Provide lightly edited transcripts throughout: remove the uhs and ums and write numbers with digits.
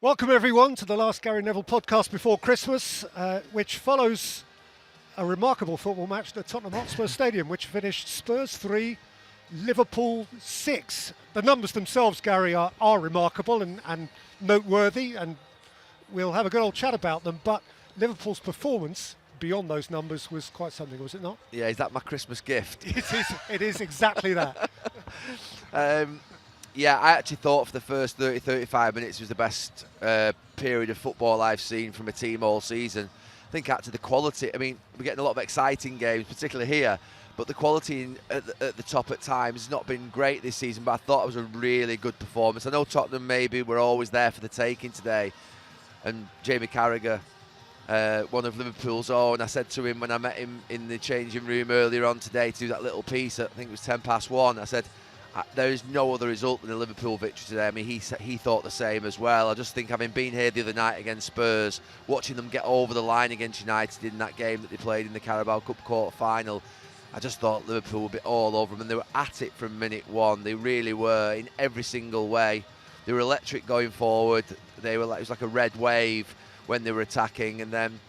Welcome everyone to the last Gary Neville podcast before Christmas, which follows a remarkable football match at Tottenham Hotspur Stadium, which finished Spurs 3, Liverpool 6. The numbers themselves, Gary, are remarkable and noteworthy, and we'll have a good old chat about them, but Liverpool's performance beyond those numbers was quite something, was it not? Yeah, is that my Christmas gift? It is exactly that. Yeah, I actually thought for the first 30-35 minutes was the best period of football I've seen from a team all season. I think actually the quality, I mean, we're getting a lot of exciting games, particularly here, but the quality at the top at times has not been great this season, but I thought it was a really good performance. I know Tottenham maybe were always there for the taking today, and Jamie Carragher, one of Liverpool's own, I said to him when I met him in the changing room earlier on today to do that little piece, I think it was 1:10, I said, there is no other result than a Liverpool victory today. I mean, he thought the same as well. I just think, having been here the other night against Spurs, watching them get over the line against United in that game that they played in the Carabao Cup quarter-final, I just thought Liverpool would be all over them, and they were at it from minute one. They really were, in every single way. They were electric going forward. They were it was like a red wave when they were attacking, and then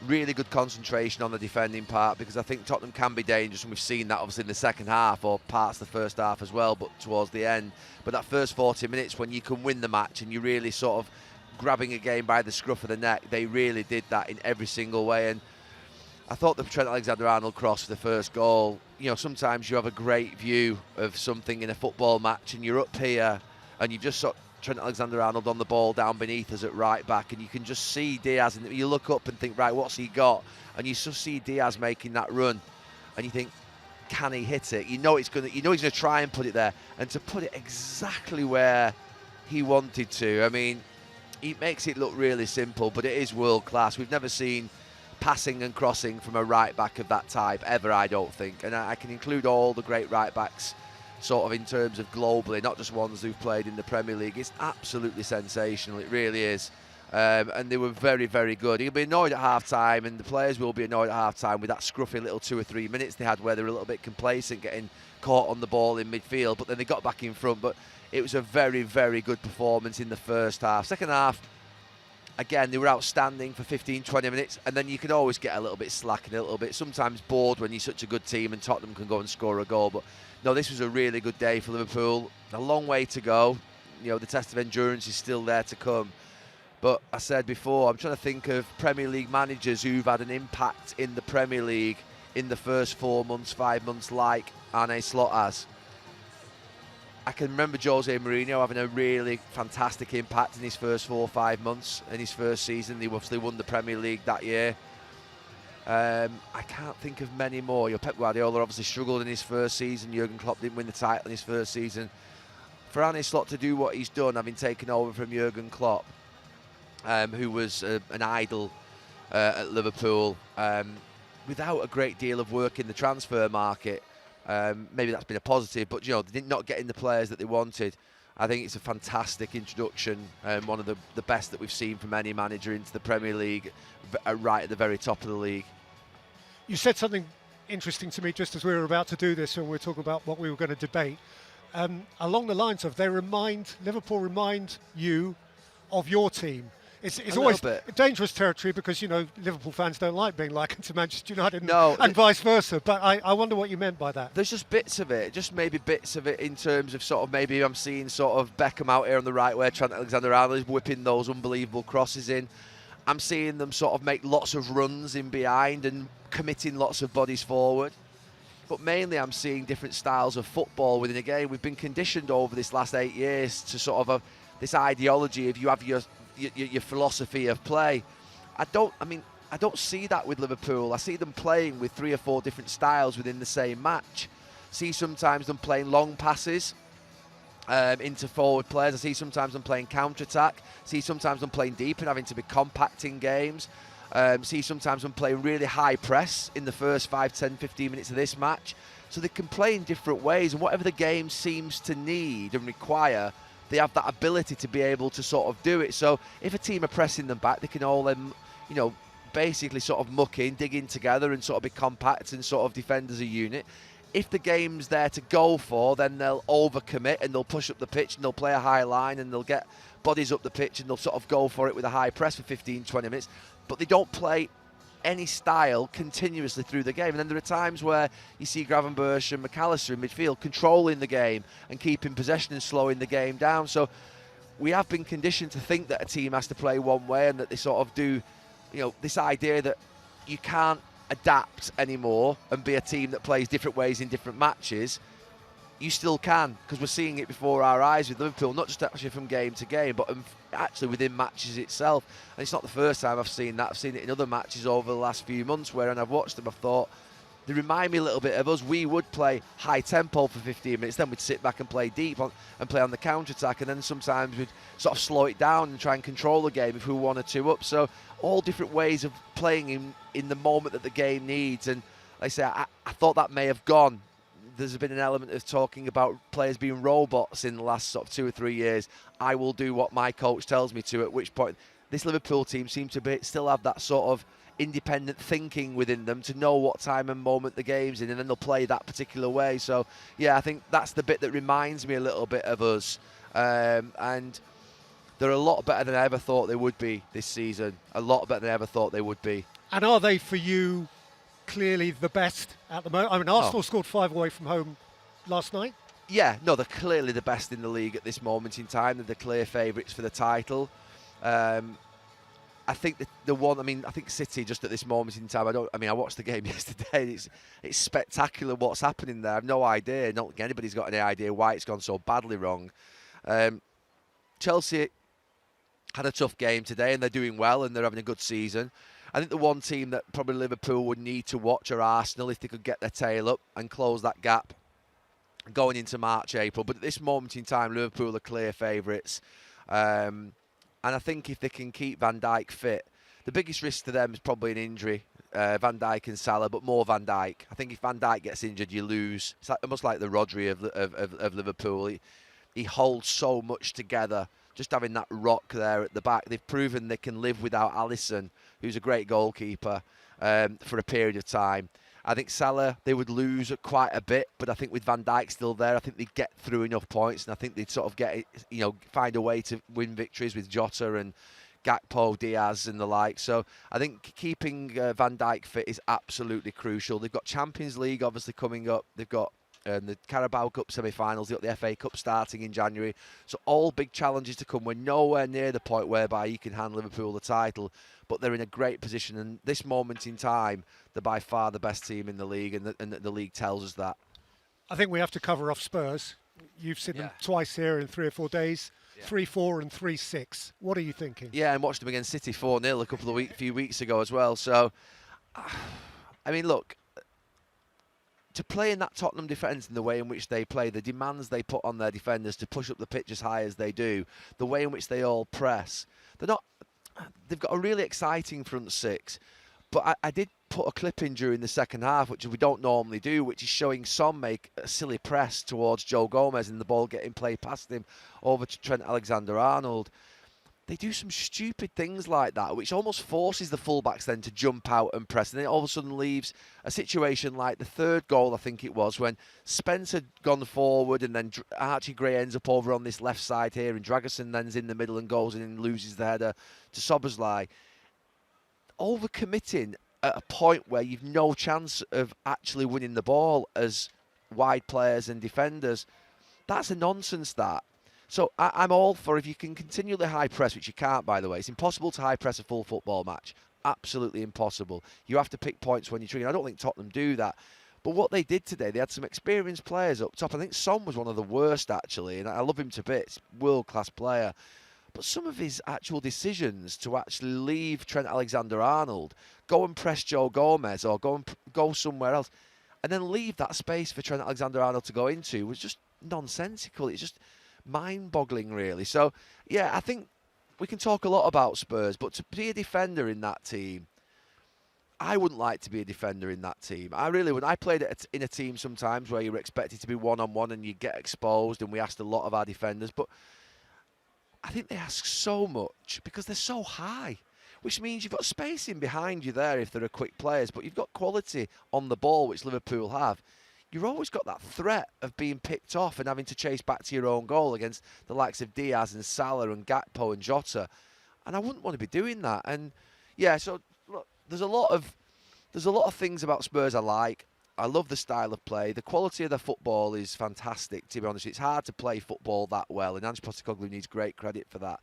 really good concentration on the defending part, because I think Tottenham can be dangerous, and we've seen that obviously in the second half, or parts of the first half as well, but towards the end. But that first 40 minutes when you can win the match and you're really sort of grabbing a game by the scruff of the neck, they really did that in every single way. And I thought the Trent Alexander-Arnold cross for the first goal, you know, sometimes you have a great view of something in a football match and you're up here and you just sort of Trent Alexander-Arnold on the ball down beneath us at right back, and you can just see Diaz, and you look up and think, right, what's he got? And you just see Diaz making that run, and you think, can he hit it? You know he's going to try and put it there, and to put it exactly where he wanted to. I mean, he makes it look really simple, but it is world class. We've never seen passing and crossing from a right back of that type ever, I don't think. And I can include all the great right backs sort of in terms of globally, not just ones who've played in the Premier League. It's absolutely sensational, it really is. And they were very, very good. He'll be annoyed at half-time, and the players will be annoyed at half-time with that scruffy little 2 or 3 minutes they had where they were a little bit complacent, getting caught on the ball in midfield, but then they got back in front. But it was a very, very good performance in the first half. Second half, again, they were outstanding for 15, 20 minutes, and then you can always get a little bit slack and a little bit sometimes bored when you're such a good team and Tottenham can go and score a goal. But no, this was a really good day for Liverpool. A long way to go. You know, the test of endurance is still there to come. But I said before, I'm trying to think of Premier League managers who've had an impact in the Premier League in the first 4 months, 5 months, like Arne Slot has. I can remember Jose Mourinho having a really fantastic impact in his first 4 or 5 months in his first season. He obviously won the Premier League that year. I can't think of many more. Pep Guardiola obviously struggled in his first season. Jurgen Klopp didn't win the title in his first season. For Arne Slot to do what he's done, having taken over from Jurgen Klopp, who was an idol at Liverpool, without a great deal of work in the transfer market, maybe that's been a positive, but you know, they did not get in the players that they wanted. I think it's a fantastic introduction, one of the best that we've seen from any manager into the Premier League, right at the very top of the league. You said something interesting to me just as we were about to do this, when we were talking about what we were going to debate, along the lines of Liverpool remind you of your team. It's always dangerous territory, because, you know, Liverpool fans don't like being likened to Manchester United and vice versa. But I wonder what you meant by that. There's just bits of it, in terms of sort of maybe I'm seeing sort of Beckham out here on the right where Trent Alexander-Arnold is whipping those unbelievable crosses in. I'm seeing them sort of make lots of runs in behind and committing lots of bodies forward. But mainly I'm seeing different styles of football within a game. We've been conditioned over this last 8 years to sort of this ideology of you have your philosophy of play. I don't see that with Liverpool. I see them playing with 3 or 4 different styles within the same match. See sometimes them playing long passes into forward players. I see sometimes them playing counter-attack. See sometimes them playing deep and having to be compact in games. See sometimes them playing really high press in the first 5, 10, 15 minutes of this match. So they can play in different ways, and whatever the game seems to need and require, they have that ability to be able to sort of do it. So if a team are pressing them back, they can all you know, basically sort of muck in, dig in together and sort of be compact and sort of defend as a unit. if the game's there to go for, then they'll overcommit and they'll push up the pitch and they'll play a high line and they'll get bodies up the pitch and they'll sort of go for it with a high press for 15, 20 minutes. But they don't play any style continuously through the game. And then there are times where you see Gravenberch and McAllister in midfield controlling the game and keeping possession and slowing the game down. So we have been conditioned to think that a team has to play one way and that they sort of do, this idea that you can't adapt anymore and be a team that plays different ways in different matches. You still can, because we're seeing it before our eyes with Liverpool, not just actually from game to game, but actually within matches itself. And it's not the first time I've seen that. I've seen it in other matches over the last few months where, and I've watched them, I've thought, they remind me a little bit of us. We would play high tempo for 15 minutes, then we'd sit back and play deep and play on the counter-attack, and then sometimes we'd sort of slow it down and try and control the game if we were 1 or 2 up. So all different ways of playing in the moment that the game needs. And like I say, I thought that may have gone. There's been an element of talking about players being robots in the last sort of 2 or 3 years. I will do what my coach tells me to, at which point this Liverpool team seems to still have that sort of independent thinking within them to know what time and moment the game's in, and then they'll play that particular way. So, yeah, I think that's the bit that reminds me a little bit of us. And they're a lot better than I ever thought they would be this season. A lot better than I ever thought they would be. And are they, for you, clearly the best at the moment? I mean, Arsenal scored 5 away from home last night. Yeah, no, they're clearly the best in the league at this moment in time. They're the clear favourites for the title. I think I think City just at this moment in time, I watched the game yesterday. It's spectacular what's happening there. I've no idea. Not think anybody's got any idea why it's gone so badly wrong. Chelsea had a tough game today and they're doing well and they're having a good season. I think the one team that probably Liverpool would need to watch are Arsenal if they could get their tail up and close that gap going into March, April. But at this moment in time, Liverpool are clear favourites. And I think if they can keep Van Dijk fit, the biggest risk to them is probably an injury, Van Dijk and Salah, but more Van Dijk. I think if Van Dijk gets injured, you lose. It's almost like the Rodri of Liverpool. He holds so much together, just having that rock there at the back. They've proven they can live without Alisson, who's a great goalkeeper, for a period of time. I think Salah, they would lose quite a bit, but I think with Van Dijk still there, I think they'd get through enough points, and I think they'd sort of get, find a way to win victories with Jota and Gakpo, Diaz and the like. So I think keeping Van Dijk fit is absolutely crucial. They've got Champions League obviously coming up. They've got the Carabao Cup semi-finals. They've got the FA Cup starting in January. So all big challenges to come. We're nowhere near the point whereby you can hand Liverpool the title, but they're in a great position. And this moment in time, they're by far the best team in the league, and the league tells us that. I think we have to cover off Spurs. You've seen them twice here in 3 or 4 days. 3-4 and 3-6. What are you thinking? Yeah, and watched them against City 4-0 a few weeks ago as well. So, I mean, look, to play in that Tottenham defence in the way in which they play, the demands they put on their defenders to push up the pitch as high as they do, the way in which they all press, they've got a really exciting front six. But I did put a clip in during the second half, which we don't normally do, which is showing Son make a silly press towards Joe Gomez and the ball getting played past him over to Trent Alexander-Arnold. They do some stupid things like that, which almost forces the fullbacks then to jump out and press. And then it all of a sudden leaves a situation like the third goal, I think it was, when Spence had gone forward and then Archie Gray ends up over on this left side here and Dragerson then's in the middle and goes in and loses the header to Szoboszlai. Overcommitting at a point where you've no chance of actually winning the ball as wide players and defenders, that's a nonsense, that. So I'm all for, if you can continually high press, which you can't, by the way. It's impossible to high press a full football match. Absolutely impossible. You have to pick points when you're trigger. I don't think Tottenham do that. But what they did today, they had some experienced players up top. I think Son was one of the worst, actually, and I love him to bits. World-class player. But some of his actual decisions to actually leave Trent Alexander-Arnold, go and press Joe Gomez or go somewhere else, and then leave that space for Trent Alexander-Arnold to go into was just nonsensical. It's just mind-boggling, really. So, yeah, I think we can talk a lot about Spurs, but to be a defender in that team, I wouldn't like to be a defender in that team. I really wouldn't. I played in a team sometimes where you were expected to be one-on-one and you get exposed, and we asked a lot of our defenders, but I think they ask so much because they're so high, which means you've got space in behind you there if there are quick players, but you've got quality on the ball, which Liverpool have. you've always got that threat of being picked off and having to chase back to your own goal against the likes of Diaz and Salah and Gakpo and Jota. And I wouldn't want to be doing that. And yeah, so look, there's a lot of things about Spurs I like. I love the style of play. The quality of their football is fantastic, to be honest. It's hard to play football that well, and Ange Postecoglou needs great credit for that.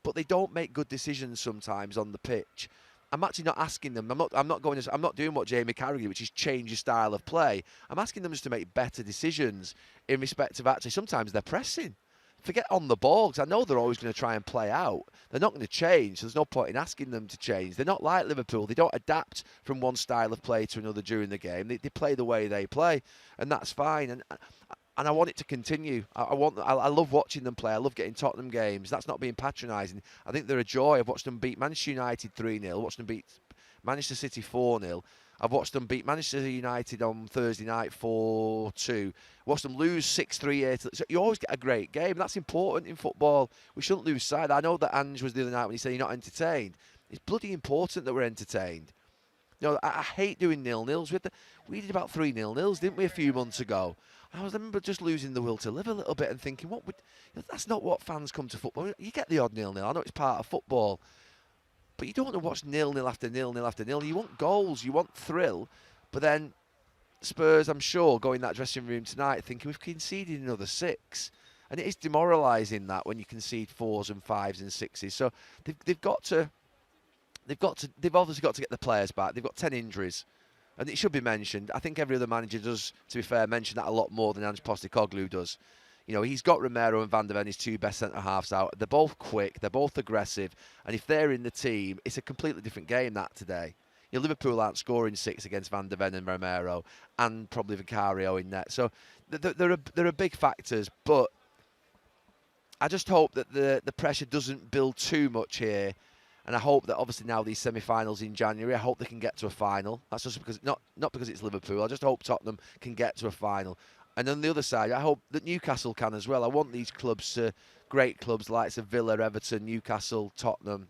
But they don't make good decisions sometimes on the pitch. I'm actually not asking them. I'm not doing what Jamie Carragher, which is change your style of play. I'm asking them just to make better decisions in respect of actually sometimes they're pressing. Forget on the ball, because I know they're always going to try and play out. They're not going to change, so there's no point in asking them to change. They're not like Liverpool. They don't adapt from one style of play to another during the game. They play the way they play, and that's fine. And I want it to continue. I love watching them play. I love getting Tottenham games. That's not being patronising. I think they're a joy. I've watched them beat Manchester United 3-0, watched them beat Manchester City 4-0. I've watched them beat Manchester United on Thursday night 4-2. Watched them lose 6-3. So you always get a great game. That's important in football. We shouldn't lose sight. I know that Ange was the other night when he said you're not entertained. It's bloody important that we're entertained. You know, I hate doing 0-0s. We did about 3 0-0s, didn't we, a few months ago? I remember just losing the will to live a little bit and thinking, that's not what fans come to football. You get the odd 0-0. I know it's part of football. But you don't want to watch 0-0 after 0-0 after 0. You want goals, you want thrill. But then Spurs, I'm sure, go in that dressing room tonight thinking we've conceded another 6. And it is demoralising that when you concede 4s and 5s and 6s. So they've obviously got to get the players back. They've got 10 injuries. And it should be mentioned. I think every other manager does, to be fair, mention that a lot more than Ange Postecoglou does. You know, he's got Romero and Van der Ven, his 2 best centre-halves out. They're both quick, they're both aggressive, and if they're in the team, it's a completely different game that today. You know, Liverpool aren't scoring 6 against Van der Ven and Romero, and probably Vicario in net. So there are big factors, but I just hope that the pressure doesn't build too much here. And I hope that obviously now these semi-finals in January, I hope they can get to a final. That's just because not because it's Liverpool. I just hope Tottenham can get to a final. And on the other side, I hope that Newcastle can as well. I want these clubs, great clubs like Villa, Everton, Newcastle, Tottenham,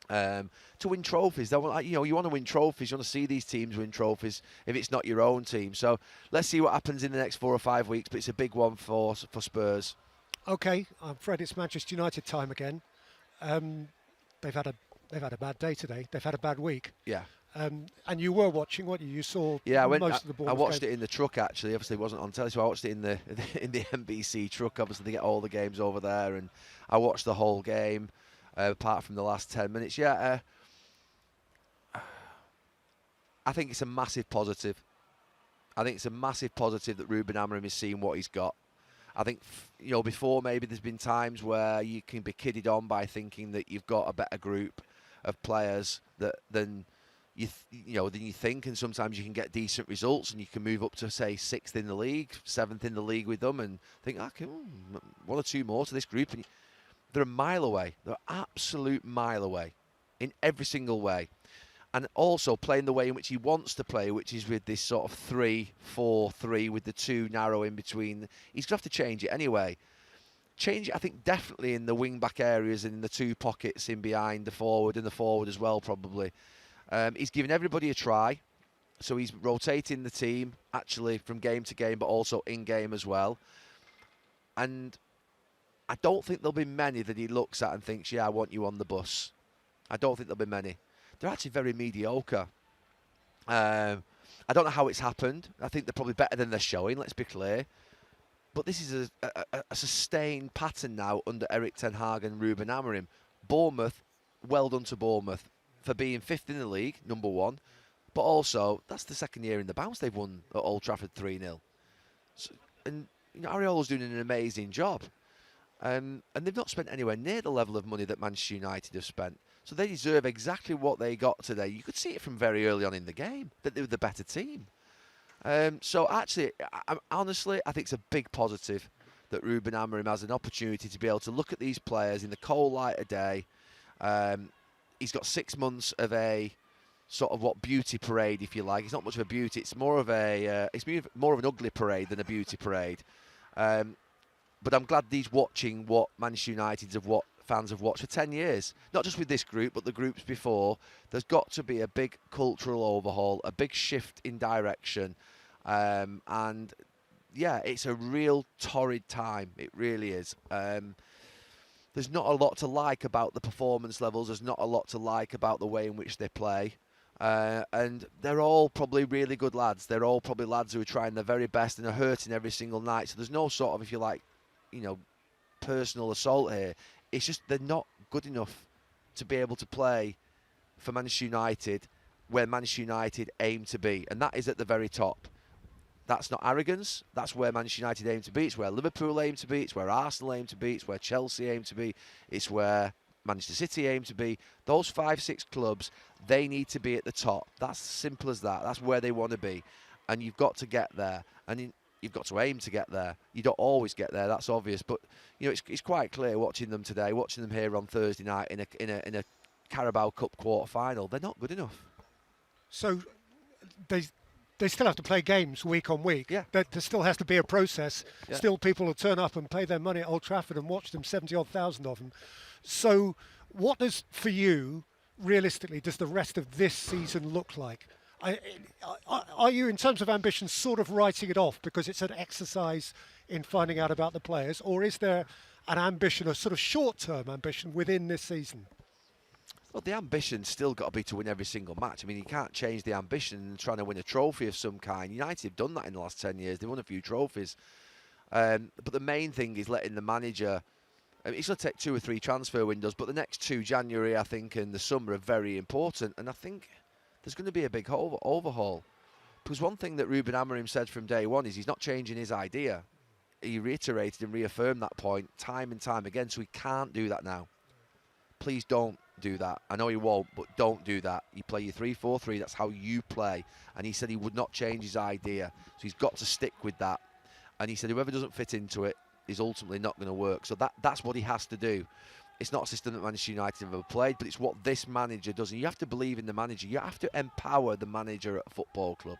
to win trophies. You want to win trophies. You want to see these teams win trophies if it's not your own team. So let's see what happens in the next 4 or 5 weeks. But it's a big one for Spurs. Okay, I'm afraid it's Manchester United time again. They've had a bad day today. They've had a bad week. Yeah. And you were watching, what you saw? Yeah, most of the ball. I watched it in the truck actually. Obviously, it wasn't on telly, so I watched it in the NBC truck. Obviously, they get all the games over there, and I watched the whole game, apart from the last 10 minutes. Yeah, I think it's a massive positive. I think it's a massive positive that Ruben Amorim is seeing what he's got. I think, before maybe there's been times where you can be kidded on by thinking that you've got a better group of players than you think, and sometimes you can get decent results and you can move up to, say, 6th in the league, 7th in the league with them and think, okay, 1 or 2 more to this group. And they're a mile away. They're an absolute mile away in every single way. And also playing the way in which he wants to play, which is with this sort of 3-4-3 with the 2 narrow in between. He's going to have to change it anyway. Change it, I think, definitely in the wing-back areas and in the 2 pockets in behind the forward and the forward as well, probably. He's giving everybody a try. So he's rotating the team, actually, from game to game, but also in-game as well. And I don't think there'll be many that he looks at and thinks, yeah, I want you on the bus. I don't think there'll be many. They're actually very mediocre. I don't know how it's happened. I think they're probably better than they're showing, let's be clear. But this is a sustained pattern now under Eric Ten Hag and Ruben Amorim. Bournemouth, well done to Bournemouth for being 5th in the league, number 1. But also, that's the 2nd year in the bounce they've won at Old Trafford 3-0. So, and Ariola's doing an amazing job. And they've not spent anywhere near the level of money that Manchester United have spent. So they deserve exactly what they got today. You could see it from very early on in the game, that they were the better team. So actually, honestly, I think it's a big positive that Ruben Amorim has an opportunity to be able to look at these players in the cold light of day. He's got 6 months of a sort of beauty parade, if you like. It's not much of a beauty. It's more of more of an ugly parade than a beauty parade. But I'm glad he's watching what Manchester United fans have watched for 10 years. Not just with this group, but the groups before. There's got to be a big cultural overhaul, a big shift in direction. And yeah, it's a real torrid time. It really is. There's not a lot to like about the performance levels. There's not a lot to like about the way in which they play. And they're all probably really good lads. They're all probably lads who are trying their very best and are hurting every single night. So there's no sort of, if you like, personal assault here. It's just they're not good enough to be able to play for Manchester United where Manchester United aim to be. And that is at the very top. That's not arrogance. That's where Manchester United aim to be. It's where Liverpool aim to be. It's where Arsenal aim to be. It's where Chelsea aim to be. It's where Manchester City aim to be. Those 5-6 clubs, they need to be at the top. That's simple as that. That's where they want to be. And you've got to get there. And you've got to aim to get there. You don't always get there, that's obvious. But, it's quite clear watching them today, watching them here on Thursday night in a Carabao Cup quarter-final. They're not good enough. So they still have to play games week on week. Yeah. There still has to be a process. Yeah. Still people will turn up and pay their money at Old Trafford and watch them, 70-odd thousand of them. So what does, for you, realistically, does the rest of this season look like? Are you, in terms of ambition, sort of writing it off because it's an exercise in finding out about the players? Or is there an ambition, a sort of short-term ambition within this season? Well, the ambition's still got to be to win every single match. I mean, you can't change the ambition and trying to win a trophy of some kind. United have done that in the last 10 years. They've won a few trophies. But the main thing is letting the manager... it's going to take 2 or 3 transfer windows, but the next 2, January, I think, and the summer are very important. And I think there's going to be a big overhaul. Because one thing that Ruben Amorim said from day one is he's not changing his idea. He reiterated and reaffirmed that point time and time again, so he can't do that now. Please don't do that. I know he won't, but don't do that. You play your 3-4-3, that's how you play. And he said he would not change his idea. So he's got to stick with that. And he said whoever doesn't fit into it is ultimately not going to work. So that's what he has to do. It's not a system that Manchester United have ever played, but it's what this manager does. And you have to believe in the manager. You have to empower the manager at a football club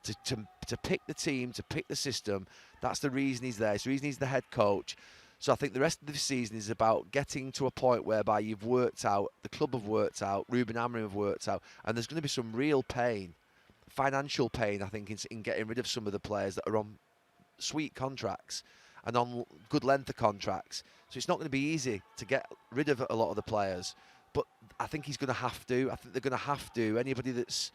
to pick the team, to pick the system. That's the reason he's there. It's the reason he's the head coach. So I think the rest of the season is about getting to a point whereby you've worked out, the club have worked out, Ruben Amorim have worked out, and there's going to be some real pain, financial pain, I think, in getting rid of some of the players that are on sweet contracts and on good length of contracts. So it's not going to be easy to get rid of a lot of the players, but I think he's going to have to. I think they're going to have to. Anybody that's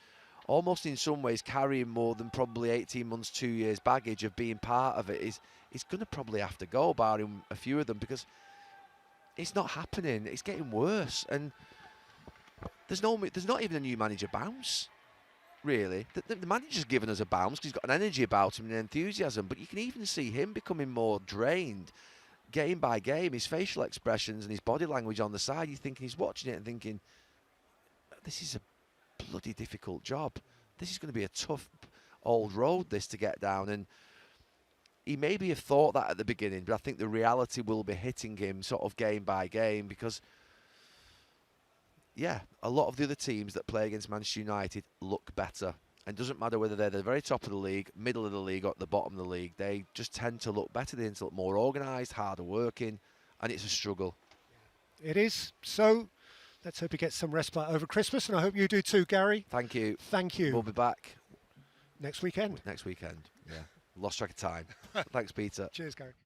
almost in some ways carrying more than probably 18 months, 2 years baggage of being part of it is going to probably have to go, barring a few of them, because it's not happening. It's getting worse, and there's not even a new manager bounce, really. The manager's given us a bounce because he's got an energy about him and an enthusiasm, but you can even see him becoming more drained game by game. His facial expressions and his body language on the side, you're thinking he's watching it and thinking, this is a bloody difficult job. This is going to be a tough old road, this, to get down. And he maybe have thought that at the beginning, but I think the reality will be hitting him sort of game by game because, yeah, a lot of the other teams that play against Manchester United look better. And it doesn't matter whether they're at the very top of the league, middle of the league, or at the bottom of the league. They just tend to look better. They tend to look more organised, harder working, and it's a struggle. It is. So let's hope he gets some respite over Christmas, and I hope you do too, Gary. Thank you. Thank you. We'll be back next weekend. yeah. Lost track of time. Thanks, Peter. Cheers, Gary.